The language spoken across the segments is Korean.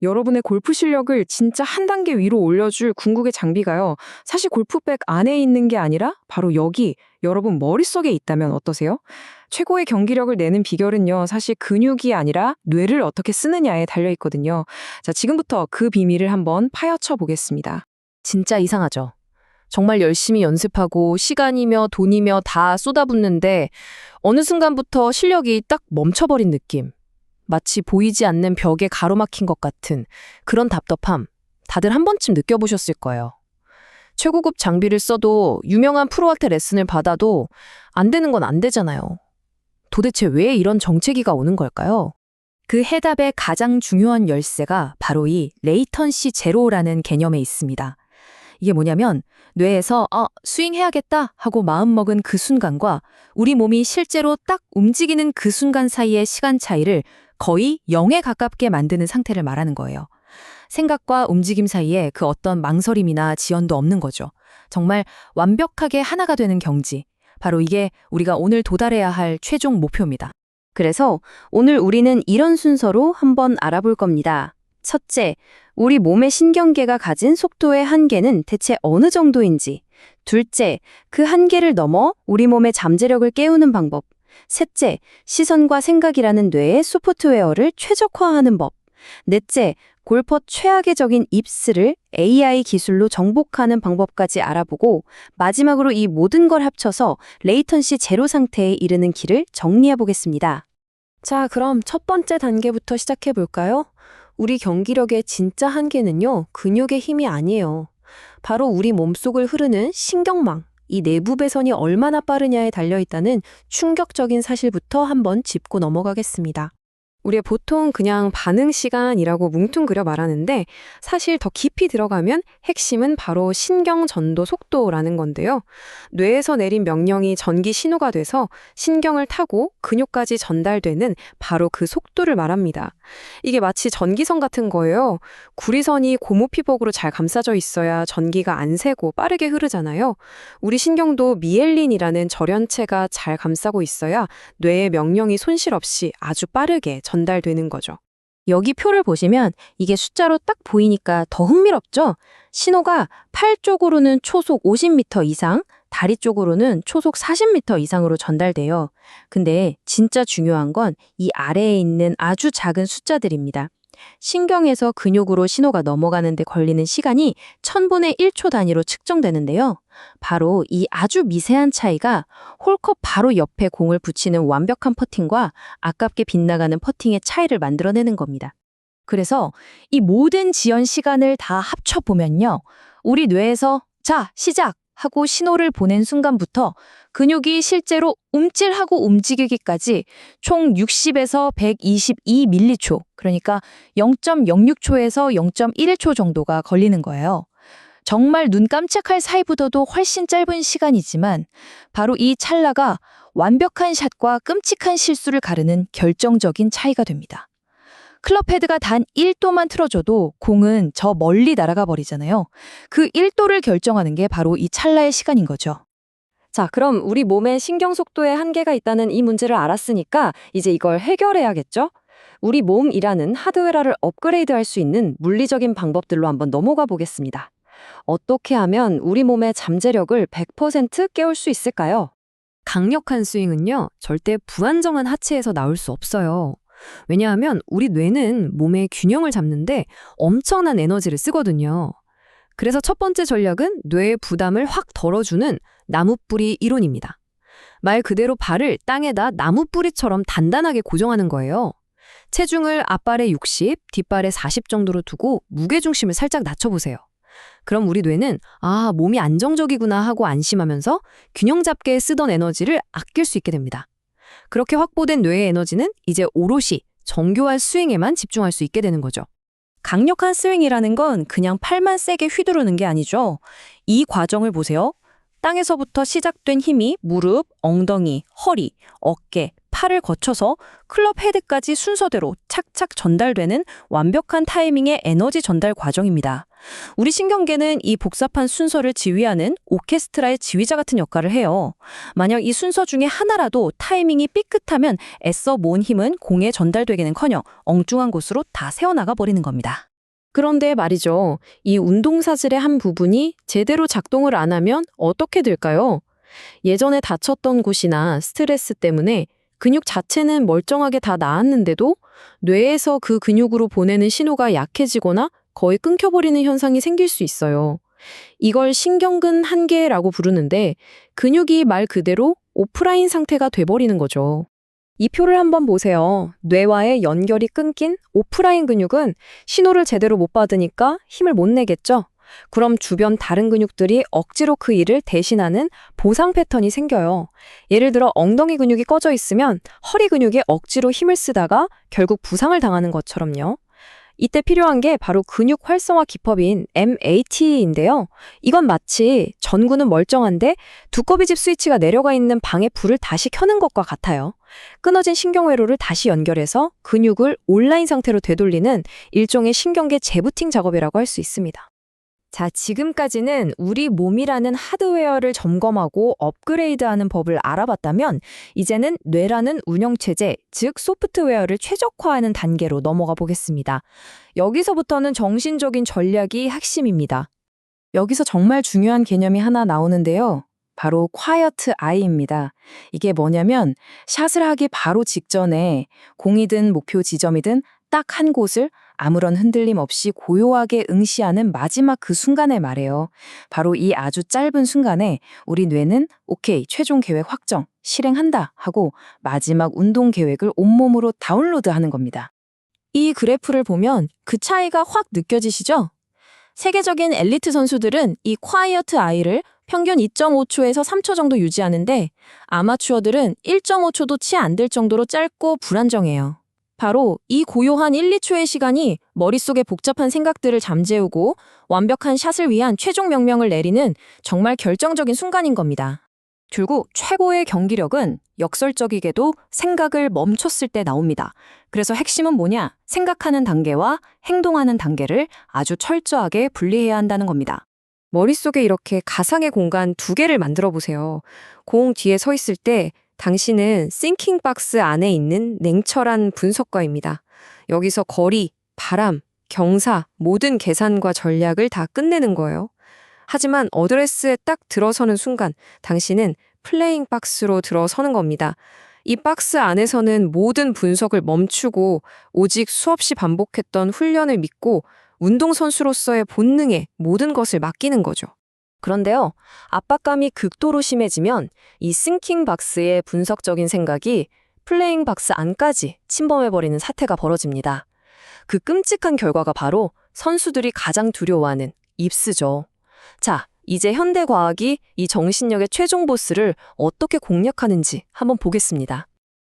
여러분의 골프 실력을 진짜 한 단계 위로 올려줄 궁극의 장비가요. 사실 골프백 안에 있는 게 아니라 바로 여기 여러분 머릿속에 있다면 어떠세요? 최고의 경기력을 내는 비결은요. 사실 근육이 아니라 뇌를 어떻게 쓰느냐에 달려 있거든요. 자, 지금부터 그 비밀을 한번 파헤쳐 보겠습니다. 진짜 이상하죠. 정말 열심히 연습하고 시간이며 돈이며 다 쏟아붓는데 어느 순간부터 실력이 딱 멈춰버린 느낌. 마치 보이지 않는 벽에 가로막힌 것 같은 그런 답답함. 다들 한 번쯤 느껴보셨을 거예요. 최고급 장비를 써도 유명한 프로한테 레슨을 받아도 안 되는 건 안 되잖아요. 도대체 왜 이런 정체기가 오는 걸까요? 그 해답의 가장 중요한 열쇠가 바로 이 레이턴시 제로라는 개념에 있습니다. 이게 뭐냐면 뇌에서 스윙해야겠다 하고 마음먹은 그 순간과 우리 몸이 실제로 딱 움직이는 그 순간 사이의 시간 차이를 거의 0에 가깝게 만드는 상태를 말하는 거예요. 생각과 움직임 사이에 그 어떤 망설임이나 지연도 없는 거죠. 정말 완벽하게 하나가 되는 경지. 바로 이게 우리가 오늘 도달해야 할 최종 목표입니다. 그래서 오늘 우리는 이런 순서로 한번 알아볼 겁니다. 첫째, 우리 몸의 신경계가 가진 속도의 한계는 대체 어느 정도인지. 둘째, 그 한계를 넘어 우리 몸의 잠재력을 깨우는 방법. 셋째, 시선과 생각이라는 뇌의 소프트웨어를 최적화하는 법. 넷째, 골퍼 최악의 적인 입스를 AI 기술로 정복하는 방법까지 알아보고 마지막으로 이 모든 걸 합쳐서 레이턴시 제로 상태에 이르는 길을 정리해 보겠습니다. 자, 그럼 첫 번째 단계부터 시작해 볼까요? 우리 경기력의 진짜 한계는요, 근육의 힘이 아니에요. 바로 우리 몸속을 흐르는 신경망, 이 내부 배선이 얼마나 빠르냐에 달려있다는 충격적인 사실부터 한번 짚고 넘어가겠습니다. 우리가 보통 그냥 반응 시간이라고 뭉뚱그려 말하는데 사실 더 깊이 들어가면 핵심은 바로 신경 전도 속도라는 건데요. 뇌에서 내린 명령이 전기 신호가 돼서 신경을 타고 근육까지 전달되는 바로 그 속도를 말합니다. 이게 마치 전기선 같은 거예요. 구리선이 고무피복으로 잘 감싸져 있어야 전기가 안 새고 빠르게 흐르잖아요. 우리 신경도 미엘린이라는 절연체가 잘 감싸고 있어야 뇌의 명령이 손실 없이 아주 빠르게 전달되는 거죠. 여기 표를 보시면 이게 숫자로 딱 보이니까 더 흥미롭죠? 신호가 팔 쪽으로는 초속 50m 이상, 다리 쪽으로는 초속 40m 이상으로 전달돼요. 근데 진짜 중요한 건 이 아래에 있는 아주 작은 숫자들입니다. 신경에서 근육으로 신호가 넘어가는 데 걸리는 시간이 1000분의 1초 단위로 측정되는데요. 바로 이 아주 미세한 차이가 홀컵 바로 옆에 공을 붙이는 완벽한 퍼팅과 아깝게 빗나가는 퍼팅의 차이를 만들어내는 겁니다. 그래서 이 모든 지연 시간을 다 합쳐보면요. 우리 뇌에서 자, 시작! 하고 신호를 보낸 순간부터 근육이 실제로 움찔하고 움직이기까지 총 60에서 122밀리초, 그러니까 0.06초에서 0.11초 정도가 걸리는 거예요. 정말 눈 깜짝할 사이보다도 훨씬 짧은 시간이지만 바로 이 찰나가 완벽한 샷과 끔찍한 실수를 가르는 결정적인 차이가 됩니다. 클럽 헤드가 단 1도만 틀어줘도 공은 저 멀리 날아가 버리잖아요. 그 1도를 결정하는 게 바로 이 찰나의 시간인 거죠. 자, 그럼 우리 몸의 신경 속도에 한계가 있다는 이 문제를 알았으니까 이제 이걸 해결해야겠죠? 우리 몸이라는 하드웨어를 업그레이드할 수 있는 물리적인 방법들로 한번 넘어가 보겠습니다. 어떻게 하면 우리 몸의 잠재력을 100% 깨울 수 있을까요? 강력한 스윙은요, 절대 불안정한 하체에서 나올 수 없어요. 왜냐하면 우리 뇌는 몸의 균형을 잡는데 엄청난 에너지를 쓰거든요. 그래서 첫 번째 전략은 뇌의 부담을 확 덜어주는 나무뿌리 이론입니다. 말 그대로 발을 땅에다 나무뿌리처럼 단단하게 고정하는 거예요. 체중을 앞발에 60, 뒷발에 40 정도로 두고 무게중심을 살짝 낮춰보세요. 그럼 우리 뇌는 몸이 안정적이구나 하고 안심하면서 균형 잡게 쓰던 에너지를 아낄 수 있게 됩니다. 그렇게 확보된 뇌의 에너지는 이제 오롯이 정교한 스윙에만 집중할 수 있게 되는 거죠. 강력한 스윙이라는 건 그냥 팔만 세게 휘두르는 게 아니죠. 이 과정을 보세요. 땅에서부터 시작된 힘이 무릎, 엉덩이, 허리, 어깨, 팔을 거쳐서 클럽 헤드까지 순서대로 착착 전달되는 완벽한 타이밍의 에너지 전달 과정입니다. 우리 신경계는 이 복잡한 순서를 지휘하는 오케스트라의 지휘자 같은 역할을 해요. 만약 이 순서 중에 하나라도 타이밍이 삐끗하면 애써 모은 힘은 공에 전달되기는커녕 엉뚱한 곳으로 다 새어나가 버리는 겁니다. 그런데 말이죠. 이 운동사슬의 한 부분이 제대로 작동을 안 하면 어떻게 될까요? 예전에 다쳤던 곳이나 스트레스 때문에 근육 자체는 멀쩡하게 다 나았는데도 뇌에서 그 근육으로 보내는 신호가 약해지거나 거의 끊겨버리는 현상이 생길 수 있어요. 이걸 신경근 한계라고 부르는데 근육이 말 그대로 오프라인 상태가 돼버리는 거죠. 이 표를 한번 보세요. 뇌와의 연결이 끊긴 오프라인 근육은 신호를 제대로 못 받으니까 힘을 못 내겠죠? 그럼 주변 다른 근육들이 억지로 그 일을 대신하는 보상 패턴이 생겨요. 예를 들어 엉덩이 근육이 꺼져 있으면 허리 근육이 억지로 힘을 쓰다가 결국 부상을 당하는 것처럼요. 이때 필요한 게 바로 근육 활성화 기법인 MAT인데요. 이건 마치 전구는 멀쩡한데 두꺼비 집 스위치가 내려가 있는 방에 불을 다시 켜는 것과 같아요. 끊어진 신경회로를 다시 연결해서 근육을 온라인 상태로 되돌리는 일종의 신경계 재부팅 작업이라고 할 수 있습니다. 자, 지금까지는 우리 몸이라는 하드웨어를 점검하고 업그레이드하는 법을 알아봤다면 이제는 뇌라는 운영체제, 즉 소프트웨어를 최적화하는 단계로 넘어가 보겠습니다. 여기서부터는 정신적인 전략이 핵심입니다. 여기서 정말 중요한 개념이 하나 나오는데요. 바로 quiet eye입니다. 이게 뭐냐면 샷을 하기 바로 직전에 공이든 목표 지점이든 딱 한 곳을 아무런 흔들림 없이 고요하게 응시하는 마지막 그 순간을 말해요. 바로 이 아주 짧은 순간에 우리 뇌는 오케이, 최종 계획 확정, 실행한다 하고 마지막 운동 계획을 온몸으로 다운로드하는 겁니다. 이 그래프를 보면 그 차이가 확 느껴지시죠? 세계적인 엘리트 선수들은 이 quiet eye를 평균 2.5초에서 3초 정도 유지하는데 아마추어들은 1.5초도 채 안 될 정도로 짧고 불안정해요. 바로 이 고요한 1, 2초의 시간이 머릿속의 복잡한 생각들을 잠재우고 완벽한 샷을 위한 최종 명령을 내리는 정말 결정적인 순간인 겁니다. 결국 최고의 경기력은 역설적이게도 생각을 멈췄을 때 나옵니다. 그래서 핵심은 뭐냐? 생각하는 단계와 행동하는 단계를 아주 철저하게 분리해야 한다는 겁니다. 머릿속에 이렇게 가상의 공간 두 개를 만들어 보세요. 공 뒤에 서 있을 때 당신은 싱킹 박스 안에 있는 냉철한 분석가입니다. 여기서 거리, 바람, 경사, 모든 계산과 전략을 다 끝내는 거예요. 하지만 어드레스에 딱 들어서는 순간 당신은 플레잉 박스로 들어서는 겁니다. 이 박스 안에서는 모든 분석을 멈추고 오직 수없이 반복했던 훈련을 믿고 운동선수로서의 본능에 모든 것을 맡기는 거죠. 그런데요, 압박감이 극도로 심해지면 이 싱킹 박스의 분석적인 생각이 플레잉 박스 안까지 침범해버리는 사태가 벌어집니다. 그 끔찍한 결과가 바로 선수들이 가장 두려워하는 입스죠. 자, 이제 현대과학이 이 정신력의 최종 보스를 어떻게 공략하는지 한번 보겠습니다.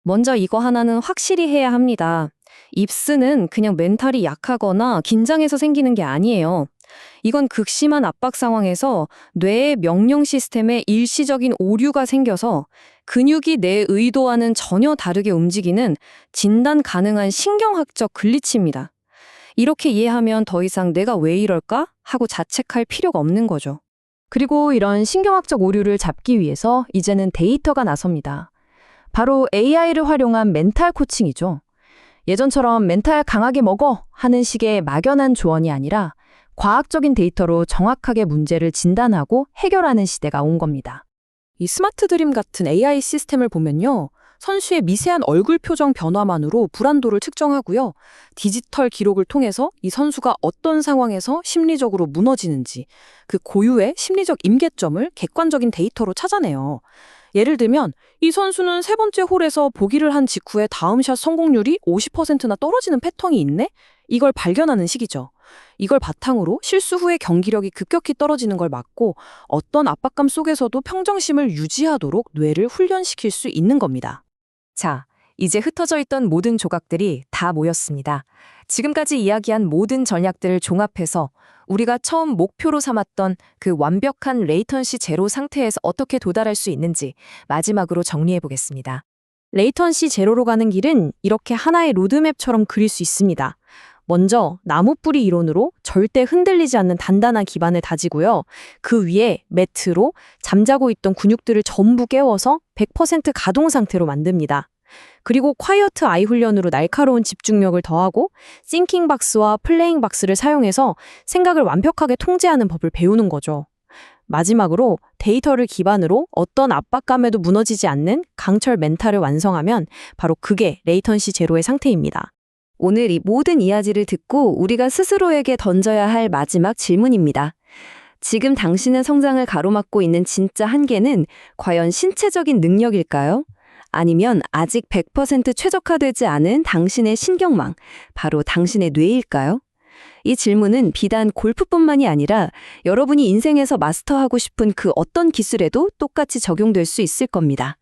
먼저 이거 하나는 확실히 해야 합니다. 입스는 그냥 멘탈이 약하거나 긴장해서 생기는 게 아니에요. 이건 극심한 압박 상황에서 뇌의 명령 시스템에 일시적인 오류가 생겨서 근육이 내 의도와는 전혀 다르게 움직이는 진단 가능한 신경학적 글리치입니다. 이렇게 이해하면 더 이상 내가 왜 이럴까? 하고 자책할 필요가 없는 거죠. 그리고 이런 신경학적 오류를 잡기 위해서 이제는 데이터가 나섭니다. 바로 AI를 활용한 멘탈 코칭이죠. 예전처럼 멘탈 강하게 먹어 하는 식의 막연한 조언이 아니라 과학적인 데이터로 정확하게 문제를 진단하고 해결하는 시대가 온 겁니다. 이 스마트 드림 같은 AI 시스템을 보면요. 선수의 미세한 얼굴 표정 변화만으로 불안도를 측정하고요. 디지털 기록을 통해서 이 선수가 어떤 상황에서 심리적으로 무너지는지 그 고유의 심리적 임계점을 객관적인 데이터로 찾아내요. 예를 들면 이 선수는 세 번째 홀에서 보기를 한 직후에 다음 샷 성공률이 50%나 떨어지는 패턴이 있네? 이걸 발견하는 시기죠. 이걸 바탕으로 실수 후에 경기력이 급격히 떨어지는 걸 막고 어떤 압박감 속에서도 평정심을 유지하도록 뇌를 훈련시킬 수 있는 겁니다. 자, 이제 흩어져 있던 모든 조각들이 다 모였습니다. 지금까지 이야기한 모든 전략들을 종합해서 우리가 처음 목표로 삼았던 그 완벽한 레이턴시 제로 상태에서 어떻게 도달할 수 있는지 마지막으로 정리해 보겠습니다. 레이턴시 제로로 가는 길은 이렇게 하나의 로드맵처럼 그릴 수 있습니다. 먼저 나무뿌리 이론으로 절대 흔들리지 않는 단단한 기반을 다지고요. 그 위에 매트로 잠자고 있던 근육들을 전부 깨워서 100% 가동 상태로 만듭니다. 그리고 콰이어트 아이 훈련으로 날카로운 집중력을 더하고 싱킹 박스와 플레잉 박스를 사용해서 생각을 완벽하게 통제하는 법을 배우는 거죠. 마지막으로 데이터를 기반으로 어떤 압박감에도 무너지지 않는 강철 멘탈을 완성하면 바로 그게 레이턴시 제로의 상태입니다. 오늘 이 모든 이야기를 듣고 우리가 스스로에게 던져야 할 마지막 질문입니다. 지금 당신의 성장을 가로막고 있는 진짜 한계는 과연 신체적인 능력일까요? 아니면 아직 100% 최적화되지 않은 당신의 신경망, 바로 당신의 뇌일까요? 이 질문은 비단 골프뿐만이 아니라 여러분이 인생에서 마스터하고 싶은 그 어떤 기술에도 똑같이 적용될 수 있을 겁니다.